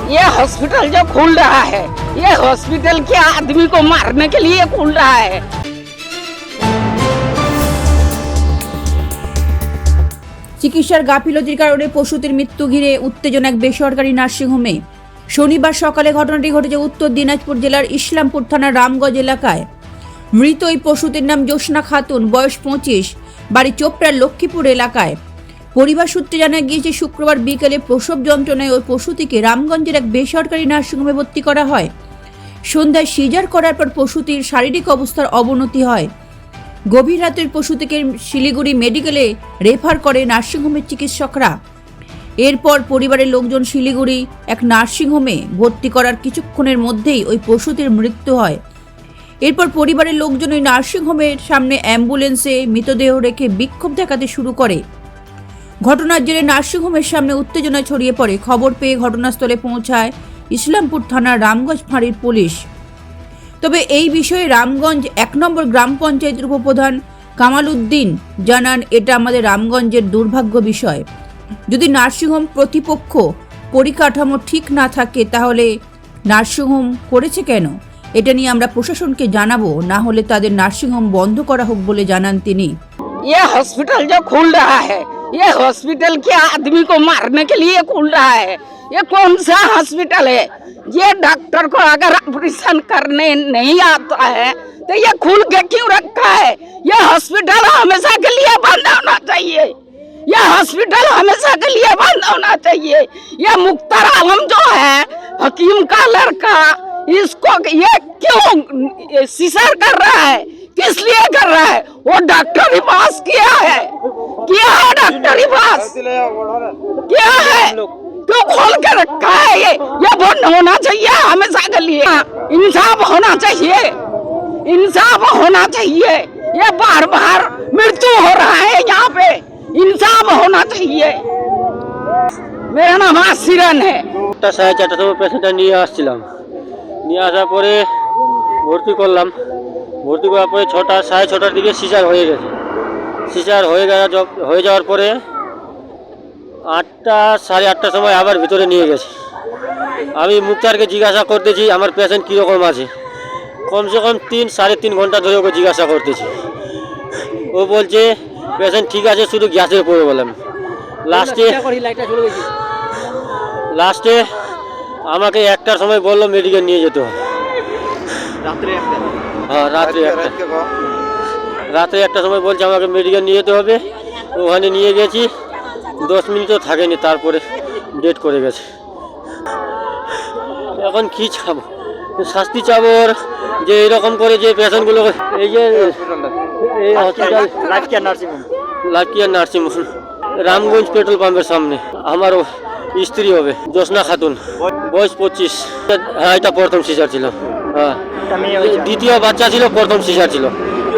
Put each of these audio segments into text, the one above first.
ये हॉस्पिटल जो खुल रहा है, ये हॉस्पिटल के आदमी को मारने के लिए खुल रहा है। চিকিৎসার গাফিলতির কারণে পশুদের মৃত্যু ঘিরে উত্তেজনা এক বেসরকারি নার্সিংহোমে। শনিবার সকালে ঘটনাটি ঘটেছে উত্তর দিনাজপুর জেলার ইসলামপুর থানার রামগঞ্জ এলাকায়। মৃত ওই পশুদের নাম জ্যোৎস্না খাতুন, বয়স 25, বাড়ি চোপড়ার লক্ষ্মীপুর এলাকায়। পরিবার সূত্রে জানা গিয়েছে শুক্রবার বিকেলে প্রসব যন্ত্রণায় ওই পশুটিকে রামগঞ্জের এক বেসরকারি নার্সিংহোমে ভর্তি করা হয়। সন্ধ্যায় সিজার করার পর পশুটির শারীরিক অবস্থার অবনতি হয়। গভীর রাতের পশুটিকে শিলিগুড়ি মেডিকেলে রেফার করে নার্সিংহোমের চিকিৎসকরা। এরপর পরিবারের লোকজন শিলিগুড়ি এক নার্সিংহোমে ভর্তি করার কিছুক্ষণের মধ্যেই ওই পশুটির মৃত্যু হয়। এরপর পরিবারের লোকজন ওই নার্সিংহোমের সামনে অ্যাম্বুলেন্সে মৃতদেহ রেখে বিক্ষোভ দেখাতে শুরু করে। ঘটনার জেরে নার্সিংহোমের সামনে উত্তেজনা ছড়িয়ে পড়ে। খবর পেয়ে ঘটনাস্থলে পৌঁছায় ইসলামপুর থানার রামগঞ্জ ফাঁড়ির পুলিশ। তবে এই বিষয়ে রামগঞ্জ 1 নম্বর গ্রাম পঞ্চায়েতের উপপ্রধান কামাল উদ্দিন জানান, এটা আমাদের রামগঞ্জের দুর্ভাগ্য বিষয়। যদি নার্সিংহোম কর্তৃপক্ষ পরিকাঠামো ঠিক না থাকে তাহলে নার্সিংহোম করেছে কেন, এটা নিয়ে আমরা প্রশাসনকে জানাবো, না হলে তাদের নার্সিংহোম বন্ধ করা হোক বলে জানান তিনি। ये हॉस्पिटल जो खुल रहा है, ये हॉस्पिटल के आदमी को मारने के लिए खुल रहा है। ये कौन सा हॉस्पिटल है? ये डॉक्टर को अगर ऑपरेशन करने नहीं आता है तो ये खुल के क्यों रखा है? ये हॉस्पिटल हमेशा के लिए बंद होना चाहिए। ये हॉस्पिटल हमेशा के लिए बंद होना चाहिए। ये मुख्तार आलम जो है, हकीम का लड़का, इसको ये क्यों सीजर कर रहा है? किस लिए कर रहा है? वो डॉक्टरी पास किया है डॉक्टरी पास किया है, क्यों खोल के रखा है? ये बंद होना चाहिए हमेशा के लिए। इंसाफ होना चाहिए, इंसाफ होना चाहिए। ये बार बार मृत्यु हो रहा है यहाँ पे, इंसाफ होना चाहिए। मेरा नाम आसिरन है। 4:30 সময় পেশেন্টটা নিয়ে আসছিলাম, নিয়ে আসার পরে ভর্তি করলাম। ভর্তি করার পরে 6:30 দিকে সিজার হয়ে গেছে। সিজার হয়ে যাওয়ার পরে 8টা 8:30 সময় আবার ভিতরে নিয়ে গেছে। আমি মুক্তারকে জিজ্ঞাসা করতেছি আমার পেশেন্ট কীরকম আছে। কমসে কম 3-3.5 ঘন্টা ধরে ওকে জিজ্ঞাসা করতেছি। ও বলছে পেশেন্ট ঠিক আছে, শুধু গ্যাসের প্রবলেম। লাস্টে আমাকে 1টার সময় বললো মেডিকেল নিয়ে যেতে হবে। রাত্রে 1টার সময় বলছে আমাকে মেডিকেল নিয়ে যেতে হবে। ওখানে নিয়ে গেছি, 10 মিনিটও থাকেনি, তারপরে ডেট করে গেছে। এখন কি চাবো? শাস্তি চাবো ওর, যে এরকম করে যে পেশেন্টগুলো, এই যে এই হসপিটাল লাকিয়া নার্সিংহোম রামগঞ্জ পেট্রোল পাম্পের সামনে। আমার স্ত্রী হবে জ্যোৎস্না খাতুন, বয়স 25। হ্যাঁ, এটা প্রথম সিজার ছিল। হ্যাঁ, দ্বিতীয় বাচ্চা ছিল, প্রথম সিজার ছিল,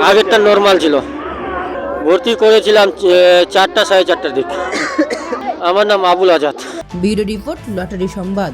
আগেরটা নর্মাল ছিল। ভর্তি করেছিলাম 4টা 4:30 দিকে। আমার নাম Abul Azad. Bureau report, lottery সংবাদ।